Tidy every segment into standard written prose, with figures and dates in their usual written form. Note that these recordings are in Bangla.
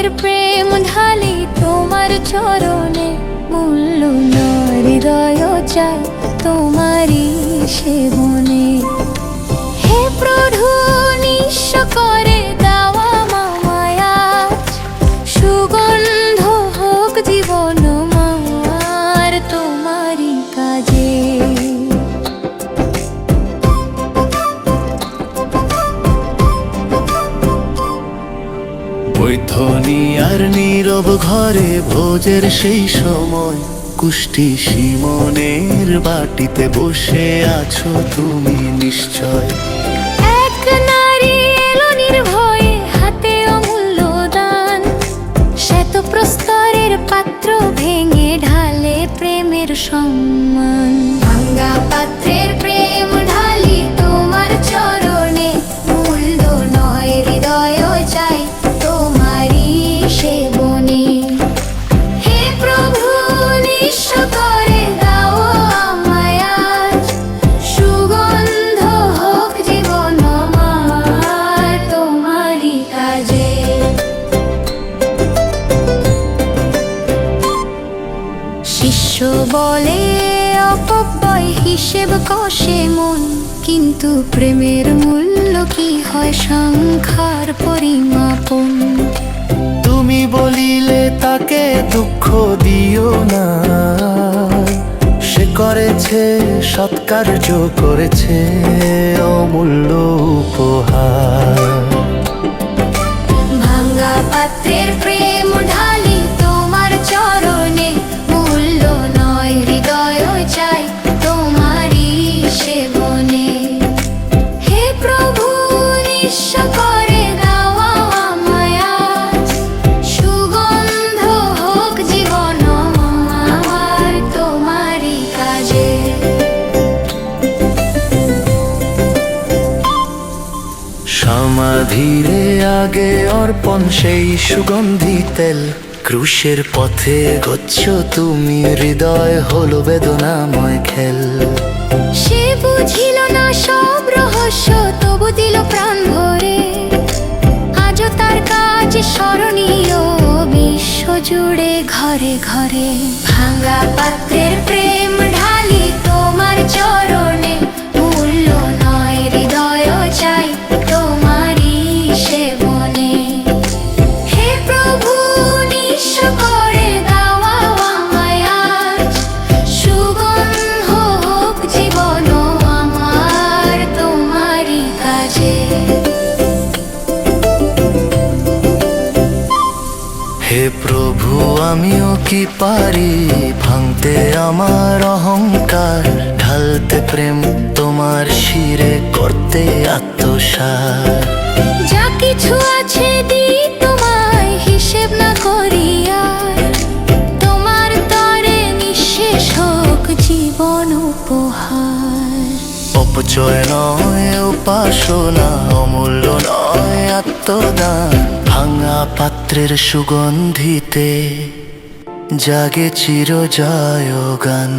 পাত্রের প্রেম ঢালি তোমার চরণে, মূল্য নয় হৃদয় চাই তোমারই সেবনে। হে প্রভু নিঃস্ব করে দেওয়া মায়া, সুগন্ধ হোক জীবন আমার তোমারই কাজে। বৈধ্বনি আর নীরব ঘরে ভোজের সেই সময়, কুষ্টি সিমনের বাটিতে বসে আছো তুমি নিশ্চয়। এক নারী এলো নির্ভয়ে, হাতে অমূল্য দান, শ্বেত প্রস্তরের পাত্র ভেঙে ঢালে প্রেমের সম্মান। ভাঙা পাত্রের প্রেম ঢালি তোমার চরণে, মূল্য নয় হৃদয় চাই তোমারই সেবনে। হে প্রভু নিঃস্ব করে দাও আমায় আজ, সুগন্ধ হোক জীবন আমার তোমারই কাজে। শিষ্য বলে অপব্যয় হিসেব কষে মন, কিন্তু প্রেমের মূল্য কি হয় সংখ্যার পরিমাপন। তুমি বলিলে তাকে দুঃখ দিও না, সে করেছে সৎকার্য করেছে অমূল্য উপহার। ভাঙা পাত্রের প্রেম ঢালি তোমার চরণে, মূল্য নয় হৃদয় চাই তোমারই সেবনে। হে প্রভু নিঃস্ব করে দাও আমায় আজ, সুগন্ধ হোক জীবন আমার তোমারই কাজে। সমাধিরে আগে অর্পণ সেই সুগন্ধি তেল, ক্রুশের পথে গচ্ছ তুমি হৃদয় হলো বেদনাময় খেল। সে বুঝিল না সব রহস্য, তবু দিল প্রাণ ভরে, আজও তার কাজ স্মরণীয় বিশ্ব জুড়ে ঘরে ঘরে। ভাঙা পাত্রের প্রেম ঢালি তোমার চরণে, মূল্য নয় হৃদয় চাই তোমারই সেবনে। হে প্রভু নিঃস্ব করে দাও আমায় আজ, সুগন্ধ হোক জীবন আমার তোমারই কাজে। হে প্রভু আমিও কি পারি ভাঙতে আমার অহংকার, ঢালতে প্রেম তোমার শিরে করতে আত্মসাৎ। যা কিছু আছে দিই তোমায় হিসেব না করিয়া, তোমার তরে নিঃশেষ হোক জীবন উপহার। অপচয় নয় উপাসনা, অমূল্য নয় আত্মদান, ভাঙা পাত্রের সুগন্ধিতে জাগে চির জয় গান।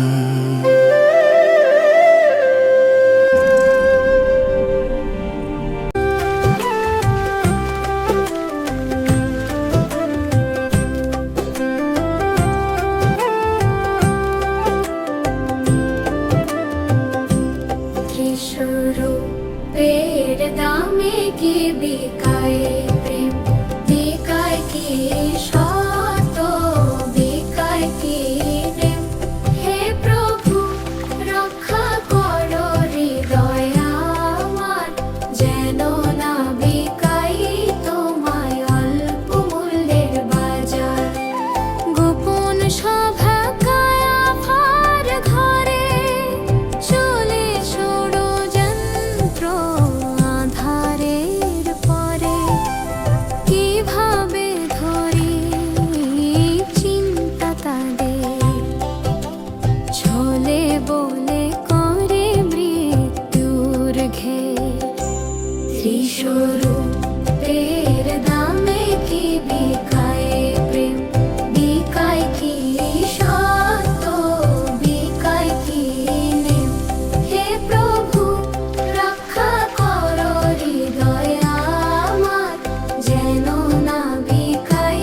ত্রিশূলের দামে কি বিকায় প্রেম, বিকায় কি সত, বিকায় কি প্রেম। হে প্রভু রক্ষা করো হৃদয় আমার, যেন না বিকাই তোমায় অল্প মূল্যের বাজার। গোপন সভা কায়া ভার ঘরে, চলে ষড়যন্ত্র আধারের পরে। কিভাবে ধরি চিন্তা তাদের, ছলে বলে করে মৃত্যুর ঘের। ত্রিশূলের দামে কি বিকায় প্রেম, বিকায় কি সত্য, বিকায় কি নেম। হে প্রভু রক্ষা করো হৃদয় আমার, যেন না বিকাই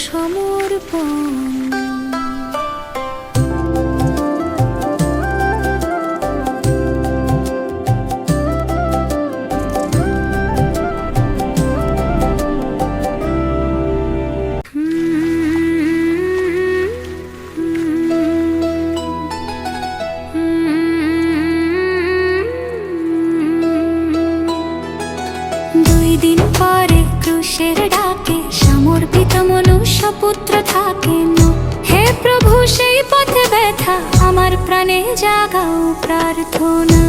সমর্পণ। 2 দিন পরে ক্রুশের ডাকে সমর্পিত মনুষ্য পুত্র থাকেন। হে প্রভু সেই পথে ব্যথা আমার প্রাণে জাগাও প্রার্থনা।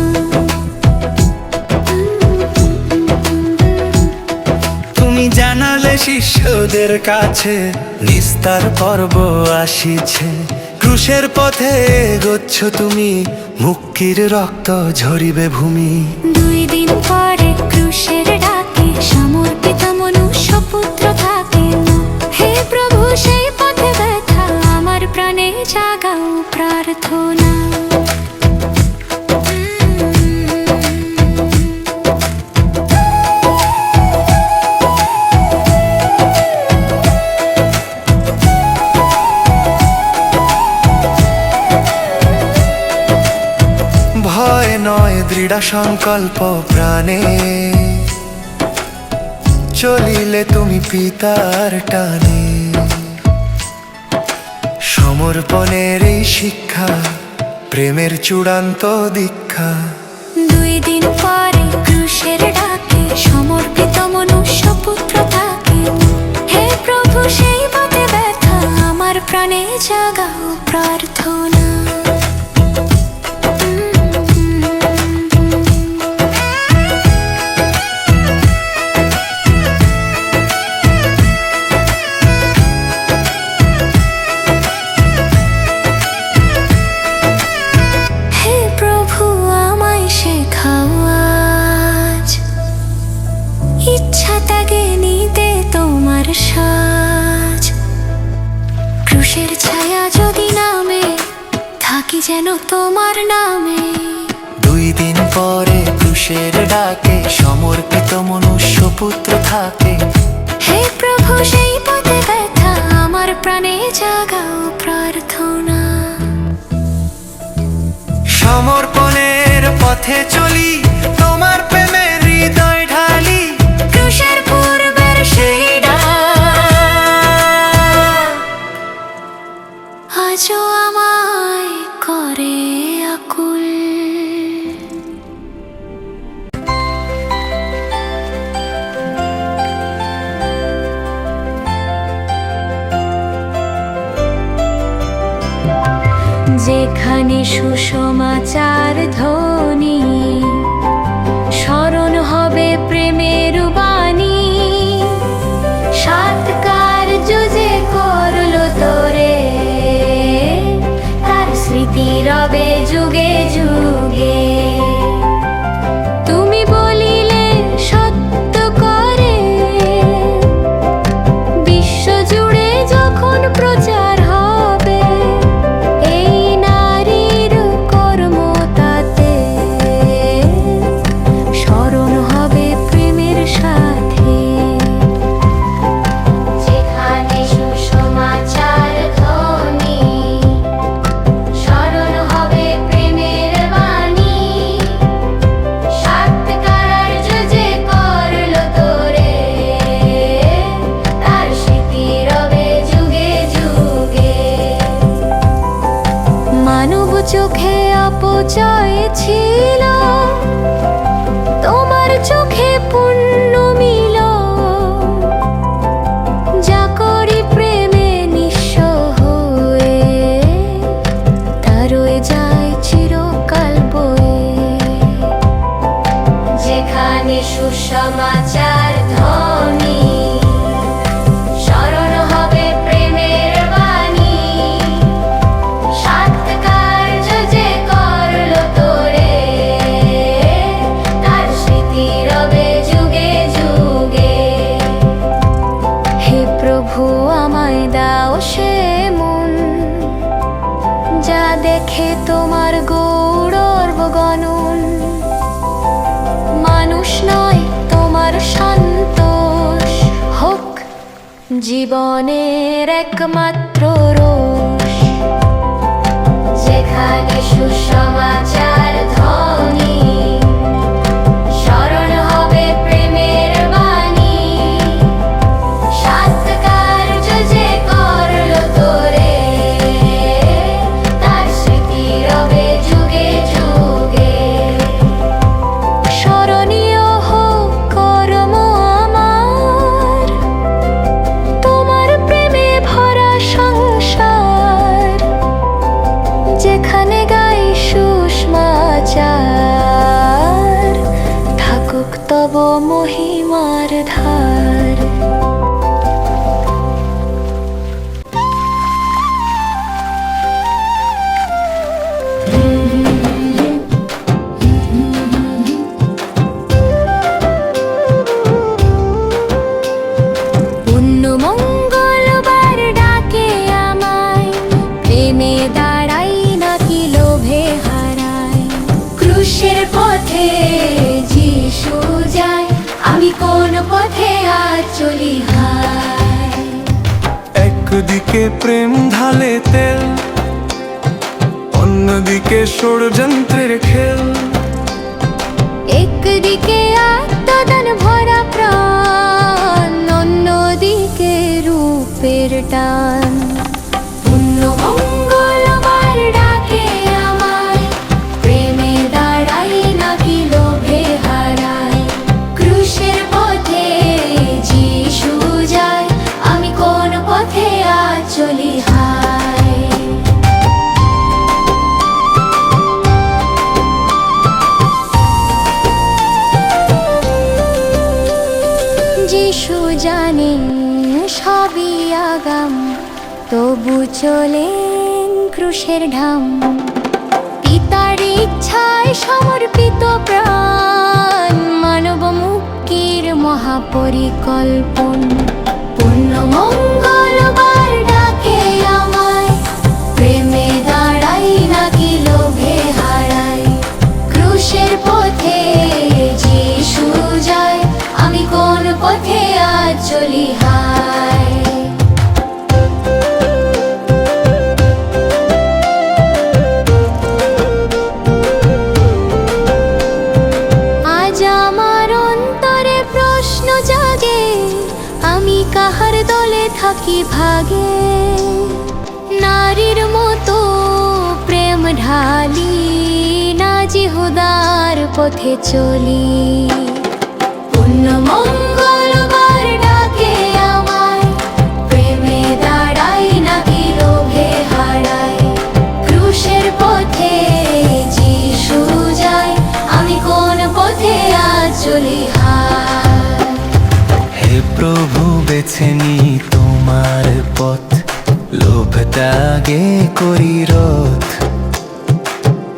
তুমি জানালে শিষ্যদের কাছে নিস্তার পর্ব আসিছে। ক্রুশের পথে এগোচ্ছ তুমি, মুক্তির রক্ত ঝরিবে ভূমি। 2 দিন পরে ক্রুশের ডাকে সমর্পিত মনুষ্য পুত্র থাকেন। হে প্রভু সেই পথে ব্যথা আমার প্রাণে জাগাও প্রার্থনা। ভয় নয় দৃঢ় সংকল্প প্রাণে, চলিলে তুমি পিতার টানে। সমর্পণের এই শিক্ষা প্রেমের চূড়ান্ত দীক্ষা। 2 দিন পরে ক্রুশের ডাকে সমর্পিত মনুষ্য পুত্র থাকেন। হে প্রভু সেই পথে ব্যথা আমার প্রাণে জাগাও প্রার্থনা। হে প্রভু আমায় শেখাও আজ, ইচ্ছা ত্যাগে নিতে তোমার সাজ। ক্রুশের ছায়া যদি নামে থাকি যেন তোমার নামে। 2 দিন পরে ক্রুশের ডাকে সমর্পিত মনুষ্য পুত্র থাকে। হে প্রভু সেই পথে ব্যথা আমার প্রাণে জাগাও প্রার্থনা। সমর্পণের পথে চলি, তোমার প্রেমের হৃদয় ঢালি। ক্রুশের পূর্বের সেই ডাক আজও আমায় করে আকুল। যেখানে সুসমাচার ধ্বনি, স্মরণ হবে প্রেমের বাণী। 7 কার্য যে করলো তোরে, তার স্মৃতি রবে যুগে যুগে। তুমি বলিলে সত্য করে, বিশ্ব জুড়ে যখন প্রচার হবে এই নারীর কর্ম, তাতে স্মরণ হবে প্রেমের সাথে। যেখানে সুসমাচার ধ্বনি, স্মরণ হবে প্রেমের বাণী। 7 কার্য যে করলো তোরে, তার স্মৃতি রবে যুগে যুগে। মানব চোখে অপচয় ছিল, তোমার চোখে পুণ্য মিল। যা করি প্রেমে নিঃস্ব হয়ে, তারই যায় চিরকাল বয়ে। যেখানে সুসমাচার ধ্বনি, স্মরণ হবে প্রেমের বাণী। 7 কার্য যে করলো তোরে, জীবনের একমাত্র রোষ, যেখানে সুসমাচার ধ্বনি, স্মরণ হবে প্রেমের বাণী, সৎকার্য যে করলো তোরে, তার স্মৃতি রবে যুগে যুগে। স্মরণীয় হোক কর্ম আমার, তোমার প্রেমে ভরা সংসার, যেখানে গাই সুষমাচার, থাকুক তব মহিমার ধার। পুণ্য মঙ্গলবার ডাকে আমায়, প্রেমে দাঁড়াই নাকি লোভে হারাই। ক্রুশের পথে যিশু যায়, আমি কোন পথে আজ চলি হায়। একদিকে প্রেম ঢালে তেল, অন্যদিকে ষড়যন্ত্রের খেল। একদিকে আত্মদান ভরা প্রাণ, অন্যদিকে রূপের টান। পুণ্য মঙ্গলবার ডাকে আমায়, প্রেমে দাঁড়াই নাকি লোভে হারাই। ক্রুশের পথে যিশু যায়, আমি কোন পথে আজ চলি হায়। যিশু জানে সবই আগাম, তবু চলেন ক্রুশের ঢাম। পিতার ইচ্ছায় সমর্পিত প্রাণ, মানব মুক্তির মহাপরিকল্পন। পুণ্য মঙ্গলবার ডাকে আমায়, প্রেমে দাঁড়াই নাকি লোভে হারাই। ক্রুশের পথে যিশু যায়, আমি কোন পথে আজ চলি হায়। আজ আমার অন্তরে প্রশ্ন জাগে, আমি কাহার দলে থাকি ভাগে। নারীর মতো প্রেম ঢালি, না জিহুদার পথে চলি। পুণ্য মঙ্গলবার ডাকে আমায়, প্রেমে দাঁড়াই নাকি লোভে হারাই। ক্রুশের পথে যিশু যায়, আমি কোন পথে আজ চলি হায়। হে প্রভু বেছে নি তোমার পথ, লোভ ত্যাগে করি রোধ।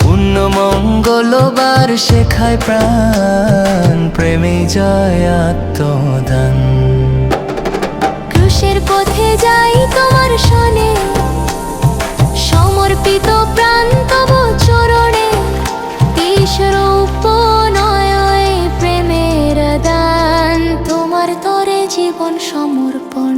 পুণ্য মঙ্গলবার শেখায় প্রাণ, প্রেমে জয় আত্মদান। ক্রুশের পথে যাই তোমার শনে, সমর্পিত প্রাণ তব চরণে। ঈশ্বরূপ নয় প্রেমের দান, তোমার তরে জীবন সমর্পণ।